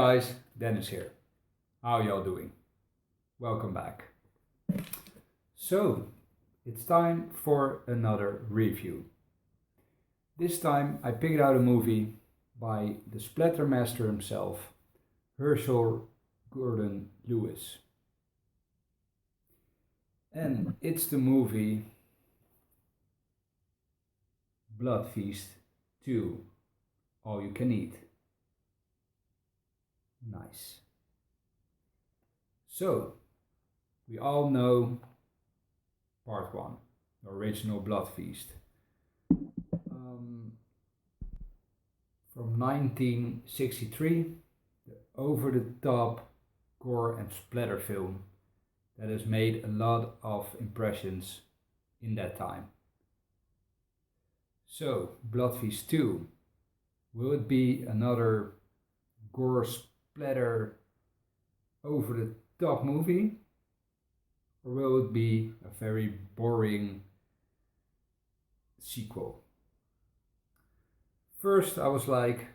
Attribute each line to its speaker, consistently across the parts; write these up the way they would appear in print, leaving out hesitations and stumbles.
Speaker 1: guys, Dennis here. How y'all doing? Welcome back. So, it's time for another review. This time I picked out a movie by the splattermaster himself, Herschell Gordon Lewis. And it's the movie Blood Feast 2, All You Can Eat. Nice. So, we all know part 1, the original Blood Feast. From 1963, the over-the-top gore and splatter film that has made a lot of impressions in that time. So, Blood Feast 2, will it be another gore splatter over-the-top movie? Or will it be a very boring sequel? First I was like,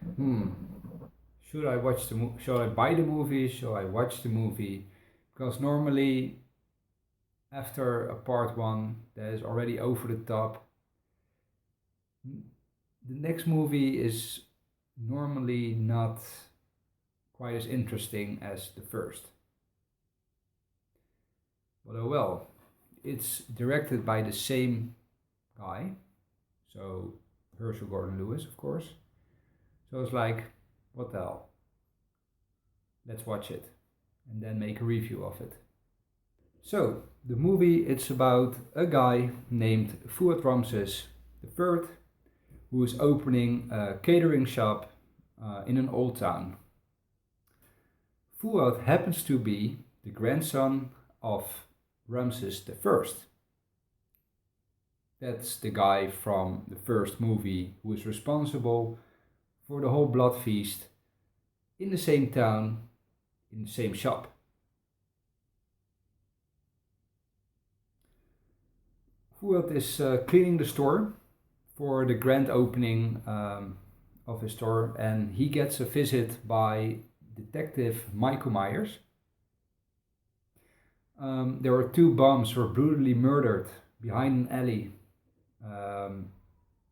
Speaker 1: should I watch the should I buy the movie? Should I watch the movie? Because normally after a part 1 that is already over the top, the next movie is normally not quite as interesting as the first. But oh well, it's directed by the same guy, so Herschell Gordon Lewis, of course. So it's like, what the hell? Let's watch it and then make a review of it. So, the movie, it's about a guy named Fuad Ramses III, who is opening a catering shop in an old town. Fuad happens to be the grandson of Ramses I. That's the guy from the first movie who is responsible for the whole blood feast in the same town, in the same shop. Fuad is cleaning the store for the grand opening of his store, and he gets a visit by Detective Michael Myers. There were 2 bums who were brutally murdered behind an alley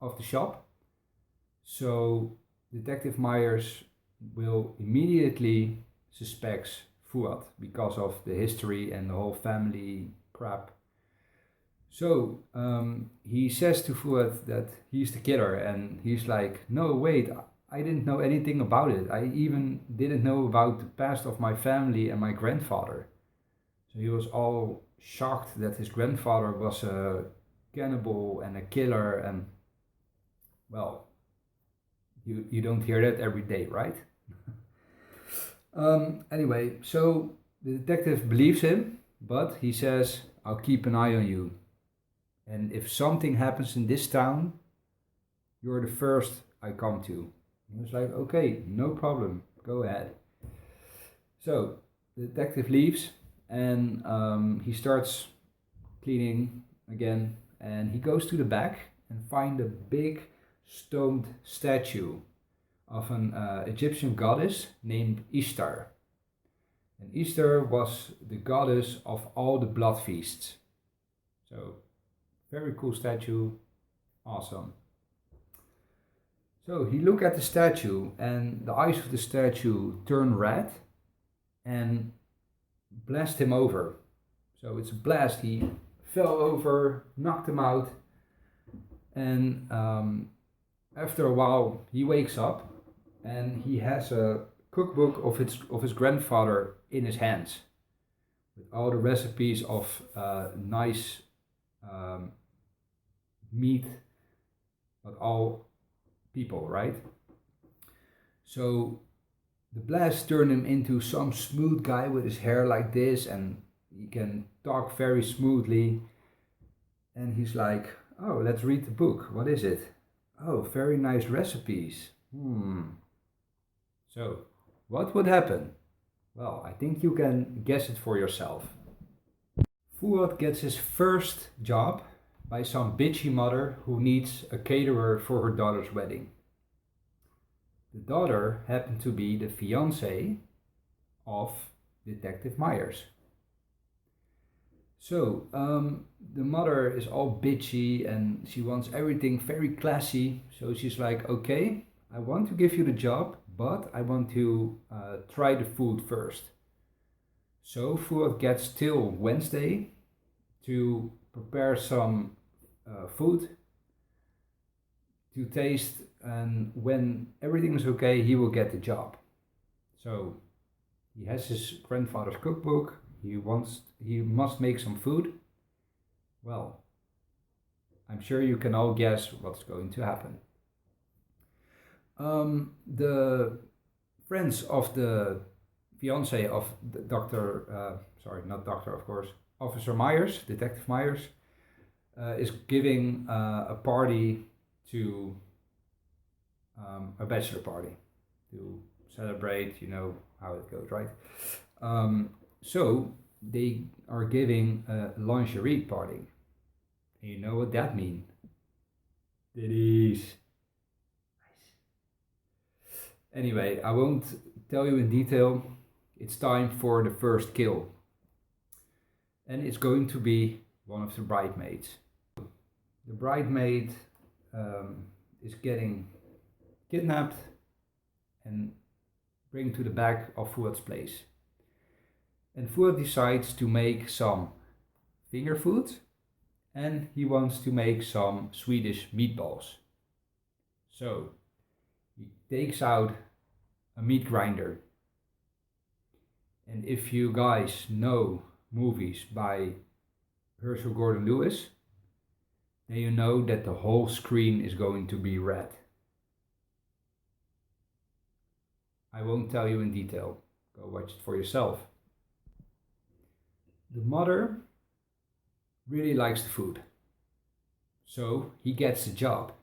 Speaker 1: of the shop. So Detective Myers will immediately suspect Fuad because of the history and the whole family crap. So he says to Fuad that he's the killer, and he's like, no wait, I didn't know anything about it. I even didn't know about the past of my family and my grandfather. So he was all shocked that his grandfather was a cannibal and a killer, and well, you don't hear that every day, right? Anyway, so the detective believes him, but he says, I'll keep an eye on you. And if something happens in this town, you're the first I come to. He was like, okay, no problem, go ahead. So the detective leaves, and he starts cleaning again, and he goes to the back and finds a big stone statue of an Egyptian goddess named Ishtar. And Ishtar was the goddess of all the blood feasts. So, very cool statue, awesome. So he looked at the statue, and the eyes of the statue turn red and blast him over. So it's a blast, he fell over, knocked him out, and after a while he wakes up and he has a cookbook of his grandfather in his hands with all the recipes of nice meat, but all people, right? So the blast turned him into some smooth guy with his hair like this, and he can talk very smoothly. And he's like, oh, let's read the book. What is it? Oh, very nice recipes. So, what would happen? Well, I think you can guess it for yourself. Fuad gets his first job by some bitchy mother who needs a caterer for her daughter's wedding. The daughter happened to be the fiancée of Detective Myers. So the mother is all bitchy and she wants everything very classy. So she's like, okay, I want to give you the job, but I want to try the food first. So Fuad gets till Wednesday to prepare some food to taste, and when everything is okay, he will get the job. So he has his grandfather's cookbook. He must make some food. Well, I'm sure you can all guess what's going to happen. The friends of the fiance of the not doctor, of course, Officer Myers, Detective Myers, is giving a party to a bachelor party to celebrate, you know how it goes, right? So they are giving a lingerie party. And you know what that means? Titties. Nice. Anyway, I won't tell you in detail. It's time for the first kill. And it's going to be one of the bridesmaids. The bridesmaid is getting kidnapped and bring to the back of Fuad's place. And Fuad decides to make some finger food and he wants to make some Swedish meatballs. So he takes out a meat grinder. And if you guys know movies by Herschell Gordon Lewis, then you know that the whole screen is going to be red. I won't tell you in detail. Go watch it for yourself. The mother really likes the food. So he gets the job.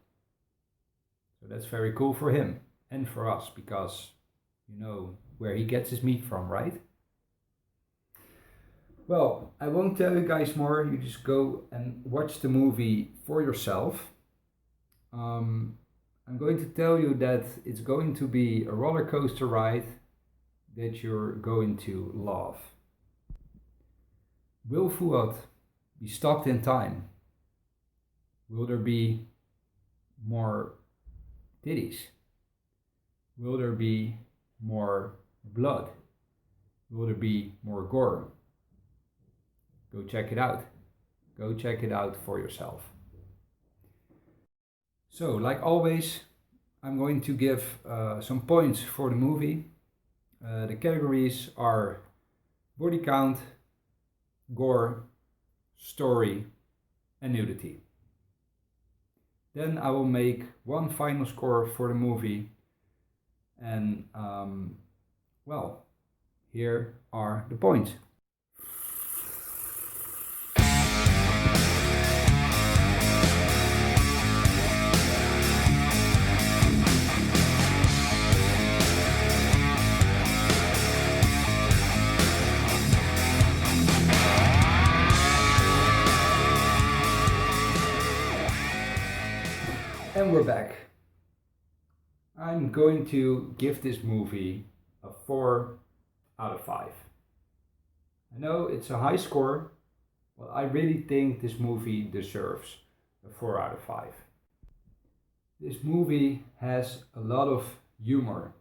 Speaker 1: So that's very cool for him and for us because you know where he gets his meat from, right? Well, I won't tell you guys more. You just go and watch the movie for yourself. I'm going to tell you that it's going to be a roller coaster ride that you're going to love. Will Fuad be stopped in time? Will there be more titties? Will there be more blood? Will there be more gore? Go check it out. Go check it out for yourself. So, like always, I'm going to give some points for the movie. The categories are body count, gore, story, and nudity. Then I will make one final score for the movie. And, well, here are the points. And we're back. I'm going to give this movie a 4 out of 5. I know it's a high score, but I really think this movie deserves a 4 out of 5. This movie has a lot of humor.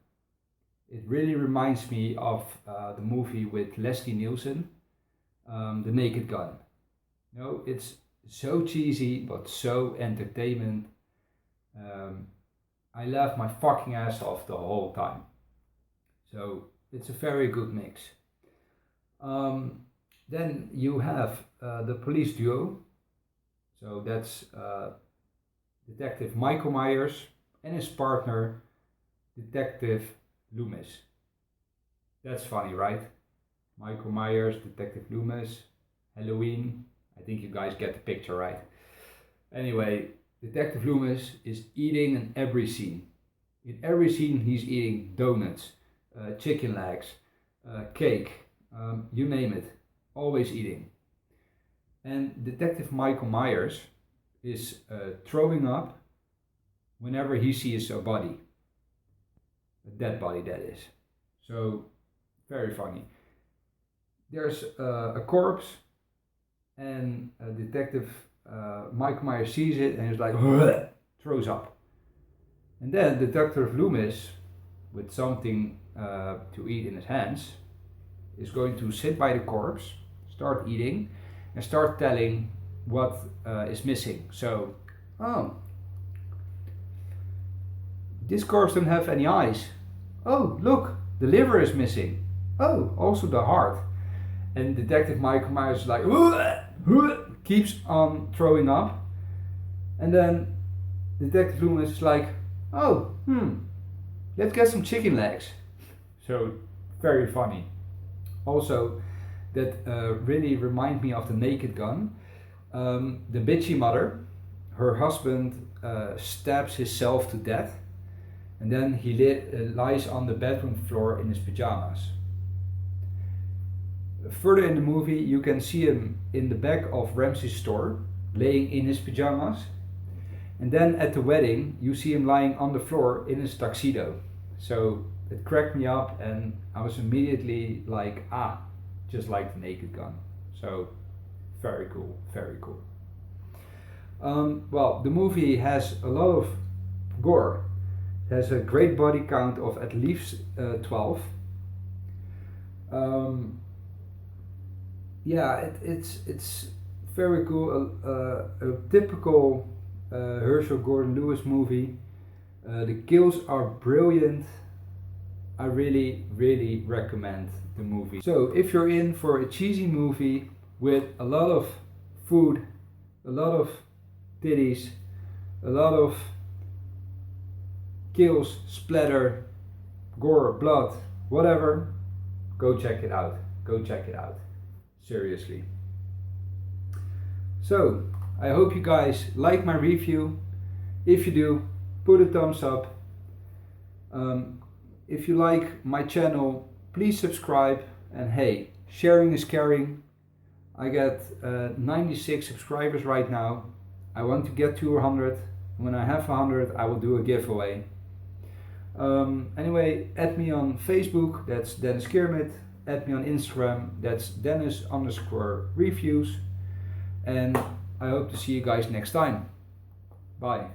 Speaker 1: It really reminds me of the movie with Leslie Nielsen, The Naked Gun. You know, it's so cheesy, but so entertainment. I laughed my fucking ass off the whole time. So it's a very good mix. Then you have the police duo. So that's Detective Michael Myers and his partner, Detective Loomis. That's funny, right? Michael Myers, Detective Loomis, Halloween. I think you guys get the picture, right? Anyway, Detective Loomis is eating in every scene. In every scene he's eating donuts, chicken legs, cake, you name it, always eating. And Detective Michael Myers is throwing up whenever he sees a body. a dead body that is. So very funny. There's a corpse, and Detective Michael Myers sees it and is like, throws up. And then Detective Loomis, with something to eat in his hands, is going to sit by the corpse, start eating, and start telling what is missing. So, oh, this corpse doesn't have any eyes. Oh, look, the liver is missing. Oh, also the heart. And Detective Michael Myers is like, keeps on throwing up. And then Detective Loomis is like, oh, let's get some chicken legs. So, very funny. Also, that really reminds me of the Naked Gun. The bitchy mother, her husband stabs himself to death, and then he lies on the bedroom floor in his pajamas. Further in the movie, you can see him in the back of Ramsey's store, laying in his pajamas. And then at the wedding, you see him lying on the floor in his tuxedo. So it cracked me up, and I was immediately like, just like the Naked Gun. So very cool, very cool. Well, the movie has a lot of gore. It has a great body count of at least 12. Yeah, it's very cool. A typical Herschell Gordon Lewis movie. The kills are brilliant. I really, really recommend the movie. So if you're in for a cheesy movie with a lot of food, a lot of titties, a lot of kills, splatter, gore, blood, whatever, go check it out. Go check it out. Seriously. So, I hope you guys like my review. If you do, put a thumbs up. If you like my channel, please subscribe. And hey, sharing is caring. I got 96 subscribers right now. I want to get to 100. When I have 100, I will do a giveaway. Anyway, add me on Facebook, that's Dennis Kermit. Add me on Instagram, that's Dennis_reviews. And I hope to see you guys next time. Bye.